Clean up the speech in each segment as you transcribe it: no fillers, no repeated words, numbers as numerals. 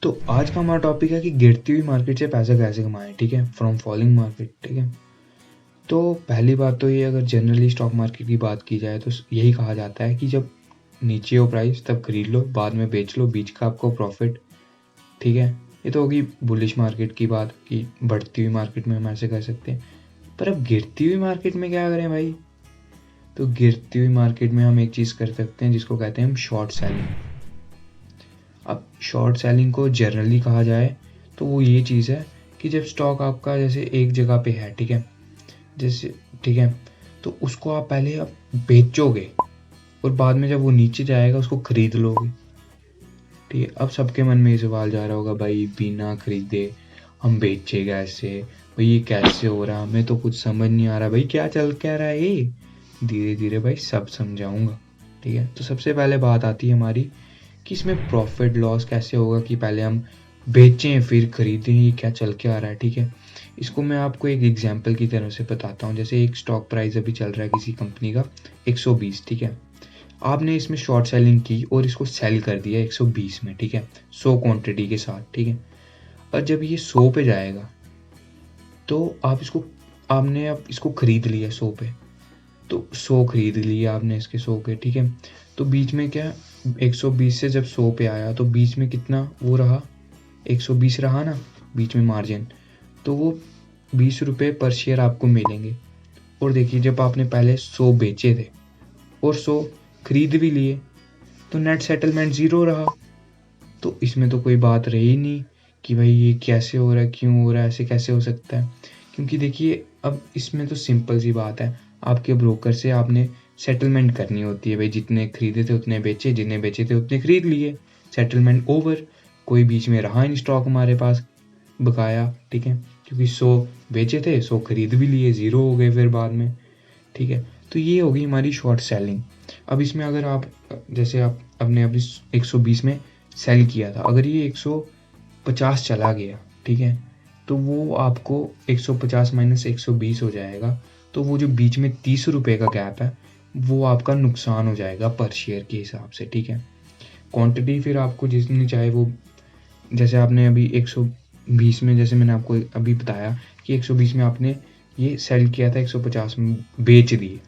तो आज का हमारा टॉपिक है कि गिरती हुई मार्केट से पैसा कैसे कमाएं। ठीक है, फ्रॉम फॉलिंग मार्केट। ठीक है, तो पहली बात तो ये, अगर जनरली स्टॉक मार्केट की बात की जाए तो यही कहा जाता है कि जब नीचे हो प्राइस तब खरीद लो, बाद में बेच लो, बीच का आपको प्रॉफिट। ठीक है, ये तो होगी बुलिश मार्केट की बात कि बढ़ती हुई मार्केट में हम ऐसे कर सकते हैं। पर अब गिरती हुई मार्केट में क्या करें भाई? तो गिरती हुई मार्केट में हम एक चीज़ कर सकते हैं जिसको कहते हैं हम शॉर्ट सेलिंग। अब शॉर्ट सेलिंग को जनरली कहा जाए तो वो ये चीज़ है कि जब स्टॉक आपका जैसे एक जगह पे है, ठीक है, जैसे, ठीक है, तो उसको आप पहले आप बेचोगे और बाद में जब वो नीचे जाएगा उसको खरीद लोगे। ठीक है, अब सबके मन में ये सवाल जा रहा होगा, भाई बिना खरीदे हम बेचे कैसे? भाई ये कैसे हो रहा है? हमें तो कुछ समझ नहीं आ रहा भाई, क्या चल क्या रहा है ये? धीरे धीरे भाई सब समझाऊंगा। ठीक है, तो सबसे पहले बात आती है हमारी कि इसमें प्रॉफिट लॉस कैसे होगा कि पहले हम बेचें फिर खरीदें, ये क्या चल के आ रहा है। ठीक है, इसको मैं आपको एक एग्जांपल की तरह से बताता हूँ। जैसे एक स्टॉक प्राइस अभी चल रहा है किसी कंपनी का 120। ठीक है, आपने इसमें शॉर्ट सेलिंग की और इसको सेल कर दिया 120 में। ठीक है, 100 क्वांटिटी के साथ। ठीक है, और जब ये 100 पे जाएगा तो आपने अब इसको खरीद लिया 100 पे, तो 100 खरीद लिया आपने इसके 100 के। ठीक है, तो बीच में क्या, 120 से जब 100 पे आया तो बीच में कितना वो रहा, 120 रहा ना बीच में मार्जिन, तो वो 20 रुपये पर शेयर आपको मिलेंगे। और देखिए, जब आपने पहले 100 बेचे थे और 100 खरीद भी लिए तो नेट सेटलमेंट 0 रहा। तो इसमें तो कोई बात रही नहीं कि भाई ये कैसे हो रहा है, क्यों हो रहा है, ऐसे कैसे हो सकता है। क्योंकि देखिए, अब इसमें तो सिंपल सी बात है, आपके ब्रोकर से आपने सेटलमेंट करनी होती है। भाई जितने खरीदे थे उतने बेचे, जितने बेचे थे उतने खरीद लिए, सेटलमेंट ओवर। कोई बीच में रहा नहीं स्टॉक हमारे पास बकाया। ठीक है, क्योंकि 100 बेचे थे, 100 खरीद भी लिए, 0 हो गए फिर बाद में। ठीक है, तो ये होगी हमारी शॉर्ट सेलिंग। अब इसमें अगर आप जैसे आप अपने अभी 120 में सेल किया था, अगर ये 150 चला गया, ठीक है, तो वो आपको 150 माइनस 120 हो जाएगा। तो वो जो बीच में 30 रुपये का गैप है वो आपका नुकसान हो जाएगा पर शेयर के हिसाब से। ठीक है, क्वांटिटी फिर आपको जितनी चाहे वो, जैसे आपने अभी 120 में, जैसे मैंने आपको अभी बताया कि 120 में आपने ये सेल किया था, 150 में बेच दिए,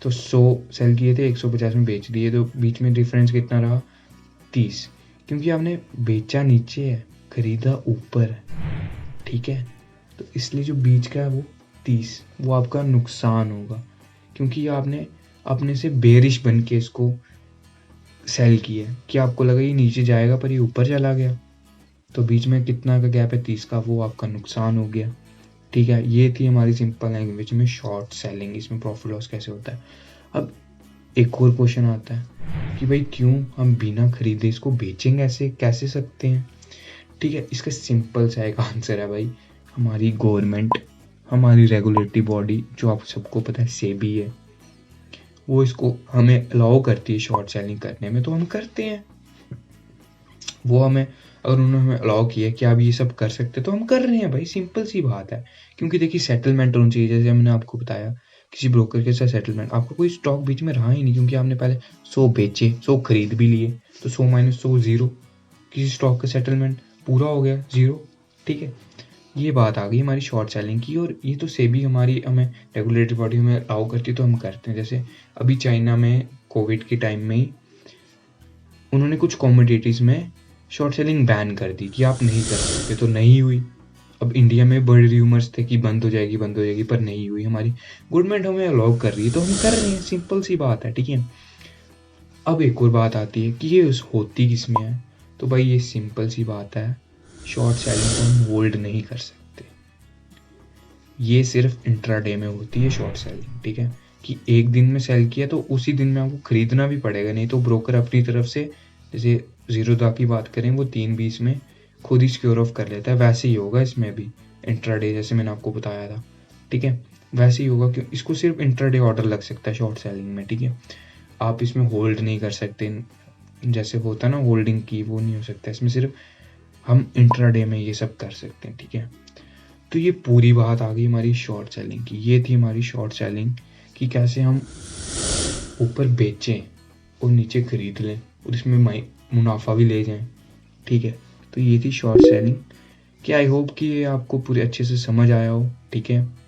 तो 100 सेल किए थे, 150 में बेच दिए, तो बीच में डिफरेंस कितना रहा, 30। क्योंकि आपने बेचा नीचे है, खरीदा ऊपर है। ठीक है, तो इसलिए जो बीच का है वो 30, वो आपका नुकसान होगा, क्योंकि आपने अपने से बेरिश बन के इसको सेल किया कि आपको लगा ये नीचे जाएगा पर ये ऊपर चला गया, तो बीच में कितना का गैप है, 30 का, वो आपका नुकसान हो गया। ठीक है, ये थी हमारी सिंपल लैंग्वेज में शॉर्ट सेलिंग, इसमें प्रॉफिट लॉस कैसे होता है। अब एक और क्वेश्चन आता है कि भाई क्यों हम बिना खरीदे इसको बेचेंगे, ऐसे कैसे सकते हैं? ठीक है, इसका सिंपल सा एक आंसर है भाई, हमारी गवर्नमेंट, हमारी रेगुलेटरी बॉडी जो आप सबको पता है सेबी है, वो इसको हमें अलाउ करती है शॉर्ट सेलिंग करने में, तो हम करते हैं। वो हमें, अगर उन्होंने हमें अलाउ किया कि आप ये सब कर सकते तो हम कर रहे हैं भाई, सिंपल सी बात है। क्योंकि देखिए सेटलमेंट होनी चाहिए, जैसे मैंने आपको बताया किसी ब्रोकर के साथ सेटलमेंट, आपका कोई स्टॉक बीच में रहा ही नहीं, क्योंकि आपने पहले 100 बेचे, 100 खरीद भी लिए, तो 100 माइनस 100 0, किसी स्टॉक का सेटलमेंट पूरा हो गया 0। ठीक है, ये बात आ गई हमारी शॉर्ट सेलिंग की, और ये तो सेबी हमारी, हमें रेगुलेटरी बॉडी में अलाउ करती है तो हम करते हैं। जैसे अभी चाइना में कोविड के टाइम में ही उन्होंने कुछ कॉमोडिटीज़ में शॉर्ट सेलिंग बैन कर दी कि आप नहीं कर सकते, तो नहीं हुई। अब इंडिया में बड़े र्यूमर्स थे कि बंद हो जाएगी बंद हो जाएगी, पर नहीं हुई। हमारी गवर्नमेंट हमें अलाउ कर रही है तो हम कर रहे हैं, सिंपल सी बात है। ठीक है, अब एक और बात आती है कि ये होती किस में है, तो भाई ये सिंपल सी बात है, शॉर्ट सेलिंग को हम होल्ड नहीं कर सकते, ये सिर्फ इंट्राडे में होती है शॉर्ट सेलिंग। ठीक है, कि एक दिन में सेल किया तो उसी दिन में आपको खरीदना भी पड़ेगा, नहीं तो ब्रोकर अपनी तरफ से, जैसे जीरोधा की बात करें वो 3:20 में खुद ही सिक्योर ऑफ कर लेता है, वैसे ही होगा इसमें भी इंट्राडे, जैसे मैंने आपको बताया था। ठीक है, वैसे ही होगा कि इसको सिर्फ इंट्राडे ऑर्डर लग सकता है शॉर्ट सेलिंग में। ठीक है, आप इसमें होल्ड नहीं कर सकते, जैसे होता है ना होल्डिंग की, वो नहीं हो सकता इसमें, सिर्फ हम इंट्राडे में ये सब कर सकते हैं। ठीक है, तो ये पूरी बात आ गई हमारी शॉर्ट सेलिंग की। ये थी हमारी शॉर्ट सेलिंग कि कैसे हम ऊपर बेचें और नीचे खरीद लें और इसमें मुनाफा भी ले जाएं। ठीक है, तो ये थी शॉर्ट सेलिंग कि आई होप कि ये आपको पूरे अच्छे से समझ आया हो, ठीक है।